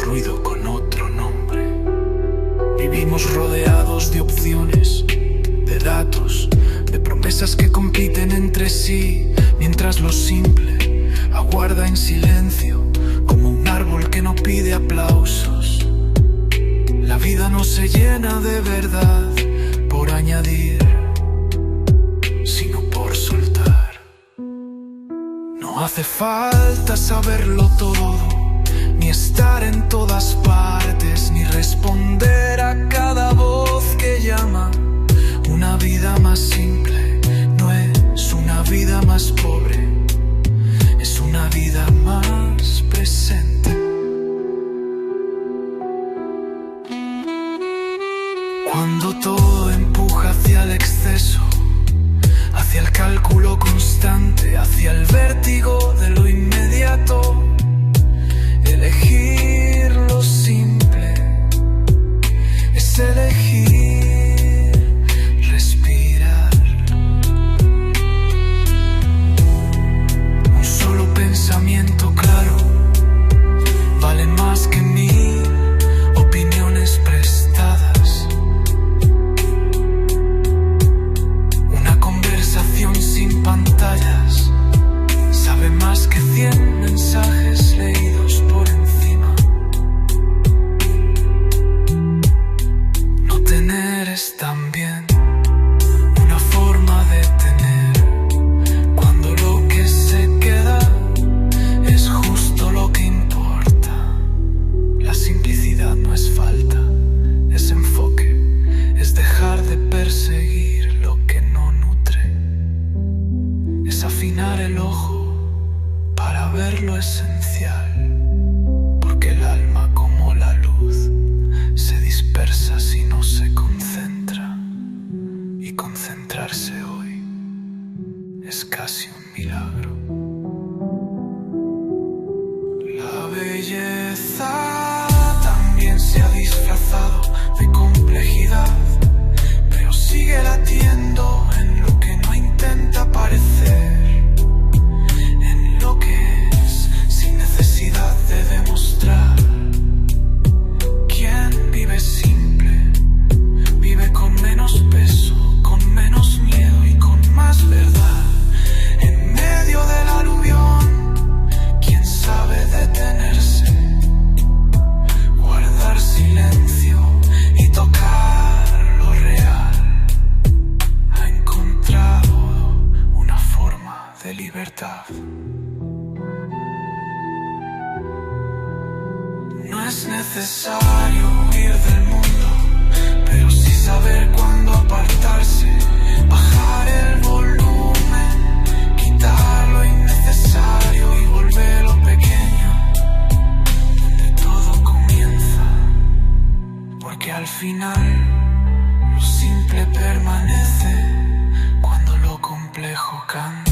ruido con otro nombre. Vivimos rodeados de opciones, de datos, de promesas que compiten entre sí, mientras lo simple aguarda en silencio, como un árbol que no pide aplausos. La vida no se llena de verdad por añadir, sino por soltar. No hace falta saberlo todo, ni estar en todas partes, ni responder a cada voz que llama. Una vida más simple no es una vida más pobre, es una vida más presente. Cuando todo empuja hacia el exceso, hacia el cálculo constante, hacia el vértigo de lo inmediato, elegir lo simple es elegir respirar. Un solo pensamiento claro vale más que 1000 opiniones prestadas. Una conversación sin pantallas sabe más que 100 mensajes leídos por encima. No tener es también una forma de tener, cuando lo que se queda es justo lo que importa. La simplicidad no es falta, es enfoque, es dejar de perseguir lo que no nutre, es afinar el ojo para ver lo esencial, porque el alma, como la luz, se dispersa si no se concentra, y concentrarse hoy es casi un milagro. La belleza también se ha disfrazado de complejidad, pero sigue latiendo en lo que no intenta parecer, en lo que es sin necesidad de demostrar. Quien vive simple, vive con menos peso, con menos miedo y con más verdad. En medio del aluvión, quien sabe detenerse, guardar silencio y tocar lo real, ha encontrado una forma de libertad. No es necesario huir del mundo, pero sí saber cuándo apartarse, bajar el volumen, quitar lo innecesario y volver lo pequeño, donde todo comienza, porque al final lo simple permanece cuando lo complejo cambia.